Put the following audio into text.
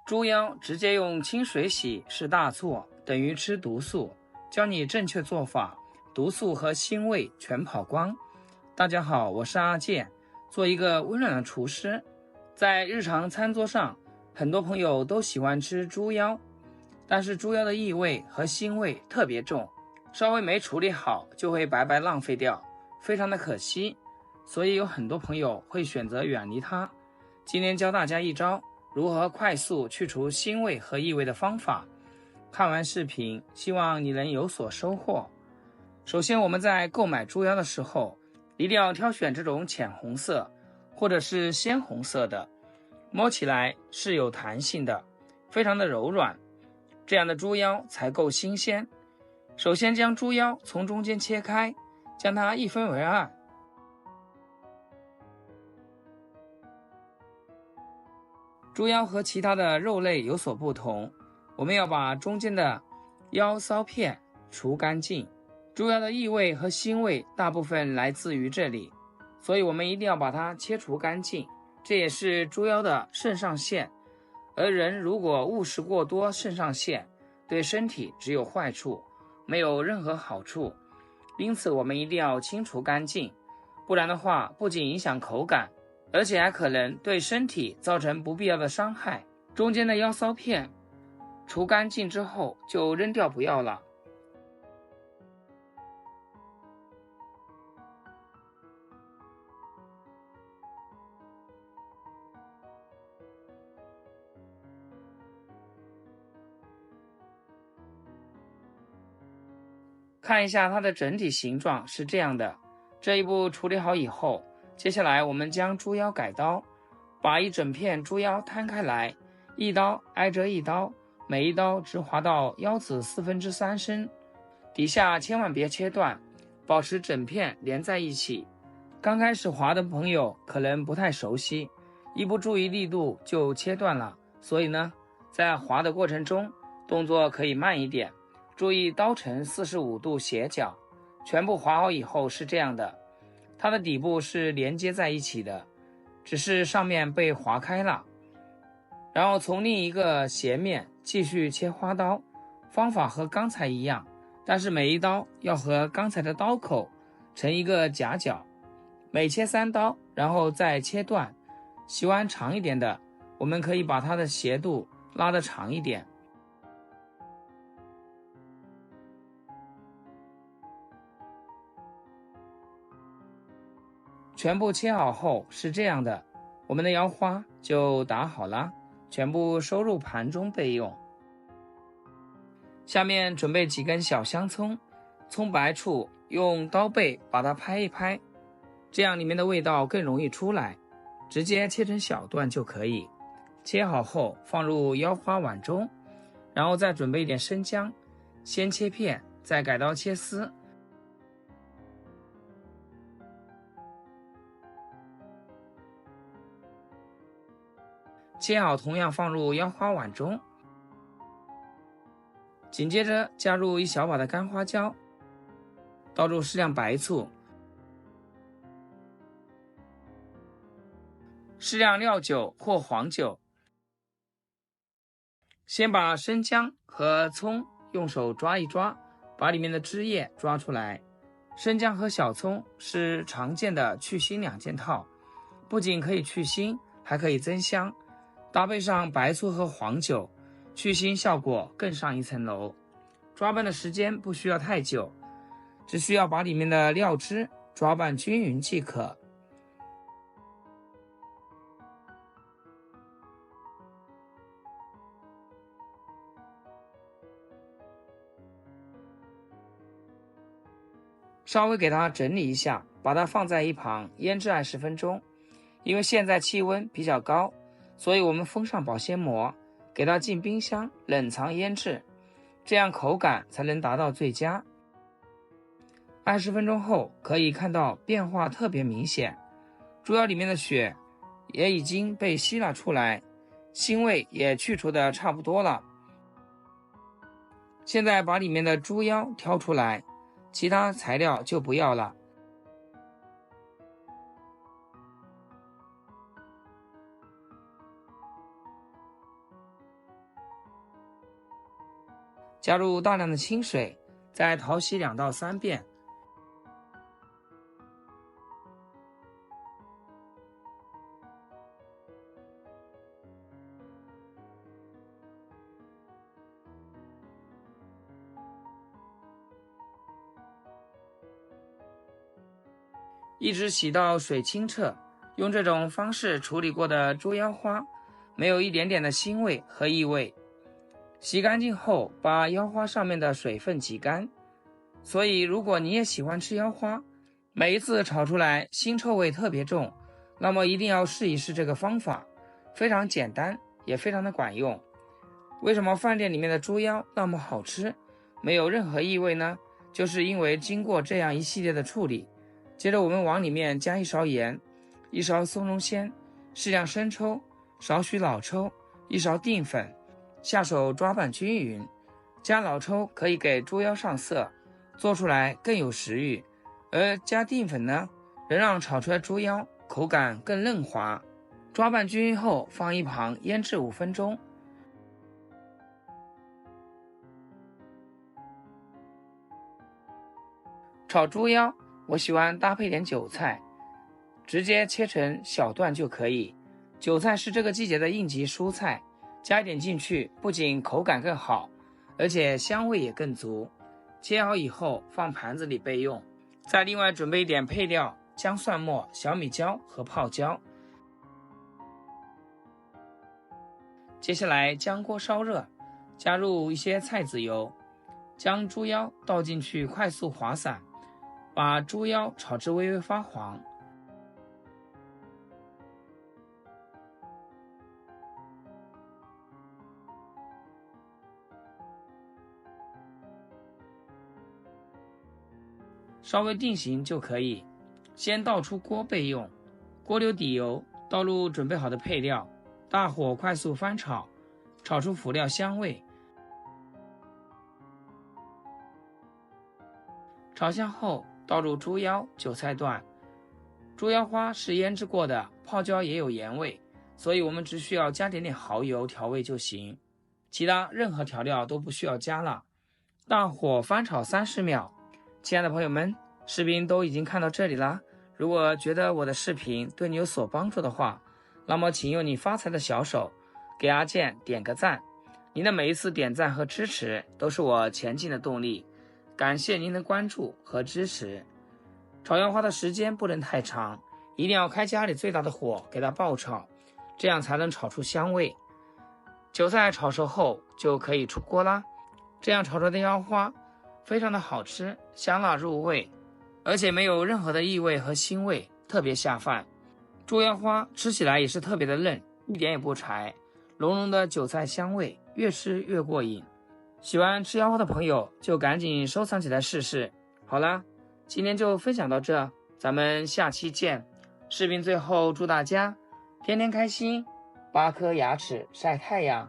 豬腰直接用清水洗是大錯，等於吃毒素。教你正確做法，毒素和腥味全跑光。大家好，我是阿健，做一個溫暖的廚師。在日常餐桌上，很多朋友都喜歡吃豬腰，但是豬腰的異味和腥味特別重，稍微沒處理好就會白白浪費掉，非常的可惜。所以有很多朋友會選擇遠離它。今天教大家一招如何快速去除腥味和異味的方法。看完視頻，希望你能有所收穫。首先，我們在購買豬腰的時候，一定要挑選這種淺紅色或者是鮮紅色的，摸起來是有彈性的，非常的柔軟，這樣的豬腰才夠新鮮。首先將豬腰從中間切開，將它一分為二。豬腰和其他的肉類有所不同，我們要把中間的腰騷片除乾淨。豬腰的異味和腥味大部分來自於這裡，所以我們一定要把它切除乾淨。這也是豬腰的腎上腺，而人如果誤食過多腎上腺，對身體只有壞處，沒有任何好處。因此我們一定要清除乾淨，不然的話不僅影響口感，而且還可能對身體造成不必要的傷害。中間的腰騷片除乾淨之後就扔掉不要了。看一下它的整體形狀是這樣的。這一步處理好以後，接下來我們將豬腰改刀，把一整片豬腰攤開來，一刀挨着一刀，每一刀只劃到腰子3/4深，底下千萬別切斷，保持整片連在一起。剛開始劃的朋友可能不太熟悉，一不注意力度就切斷了，所以呢，在劃的過程中動作可以慢一點，注意刀呈45度斜角。全部劃好以後是這樣的，它的底部是連接在一起的，只是上面被劃開了。然後從另一個斜面繼續切花刀，方法和剛才一樣，但是每一刀要和剛才的刀口成一個夾角，每切3刀，然後再切斷。喜歡長一點的，我們可以把它的斜度拉得長一點。全部切好後是這樣的，我們的腰花就打好了，全部收入盤中備用。下面準備幾根小香蔥，蔥白處用刀背把它拍一拍，這樣裡面的味道更容易出來。直接切成小段就可以。切好後放入腰花碗中，然後再準備一點生薑，先切片，再改刀切絲。切好同樣放入腰花碗中，緊接着加入1小把的乾花椒，倒入適量白醋，適量料酒或黄酒。先把生薑和蔥用手抓一抓，把裡面的汁液抓出来。生薑和小蔥是常見的去腥2件套，不僅可以去腥，還可以增香。搭配上白醋和黄酒，去腥效果更上一層楼。抓拌的時間不需要太久，只需要把裡面的料汁抓拌均匀即可。稍微給它整理一下，把它放在一旁醃制20分鐘。因為現在氣溫比較高，所以我們封上保鮮膜，給它進冰箱冷藏醃制，這樣口感才能達到最佳。20分鐘後可以看到變化特別明顯，豬腰裡面的血也已經被吸了出來，腥味也去除的差不多了。現在把裡面的豬腰挑出來，其他材料就不要了。加入大量的清水，再淘洗2到3遍。一直洗到水清澈，用这種方式處理過的豬腰花，沒有一點點的腥味和異味。洗乾淨後，把腰花上面的水分擠乾。所以如果你也喜歡吃腰花，每一次炒出來腥臭味特別重，那麼一定要試一試這個方法，非常簡單，也非常的管用。為什麼飯店裡面的豬腰那麼好吃，沒有任何異味呢？就是因為經過這樣一系列的處理。接着我們往裡面加1勺鹽，1勺松茸鮮，適量生抽，少許老抽，1勺淀粉，下手抓拌均勻。加老抽可以給豬腰上色，做出來更有食慾，而加淀粉呢，能讓炒出來豬腰口感更嫩滑。抓拌均勻後放一旁醃製5分鐘。炒豬腰我喜歡搭配點韭菜，直接切成小段就可以。韭菜是這個季節的應急蔬菜，加一點進去，不僅口感更好，而且香味也更足。切好以後放盤子裡備用。再另外準備一點配料：薑蒜末、小米椒和泡椒。接下來將鍋燒熱，加入一些菜籽油，將豬腰倒進去，快速滑散。把豬腰炒至微微發黃，稍微定型就可以。先倒出鍋備用。鍋留底油，倒入準備好的配料，大火快速翻炒，炒出輔料香味。炒香後，倒入豬腰、韭菜段。豬腰花是醃製過的，泡椒也有鹽味，所以我們只需要加點蠔油調味就行，其他任何調料都不需要加了。大火翻炒30秒。親愛的朋友們，視頻都已經看到這裡了，如果覺得我的視頻對你有所幫助的話，那麼請用你發財的小手給阿健點個讚。您的每一次點讚和支持都是我前進的動力。感謝您的關注和支持。炒腰花的時間不能太長，一定要開家裡最大的火給它爆炒，這樣才能炒出香味。韭菜炒熟後就可以出鍋啦。這樣炒出的腰花非常的好吃，香辣入味，而且沒有任何的異味和腥味，特別下飯。豬腰花吃起來也是特別的嫩，一點也不柴，濃濃的韭菜香味，越吃越過癮。喜歡吃腰花的朋友就趕緊收藏起來試試。好了，今天就分享到這，咱們下期見。視頻最後祝大家天天開心，8顆牙齒曬太陽。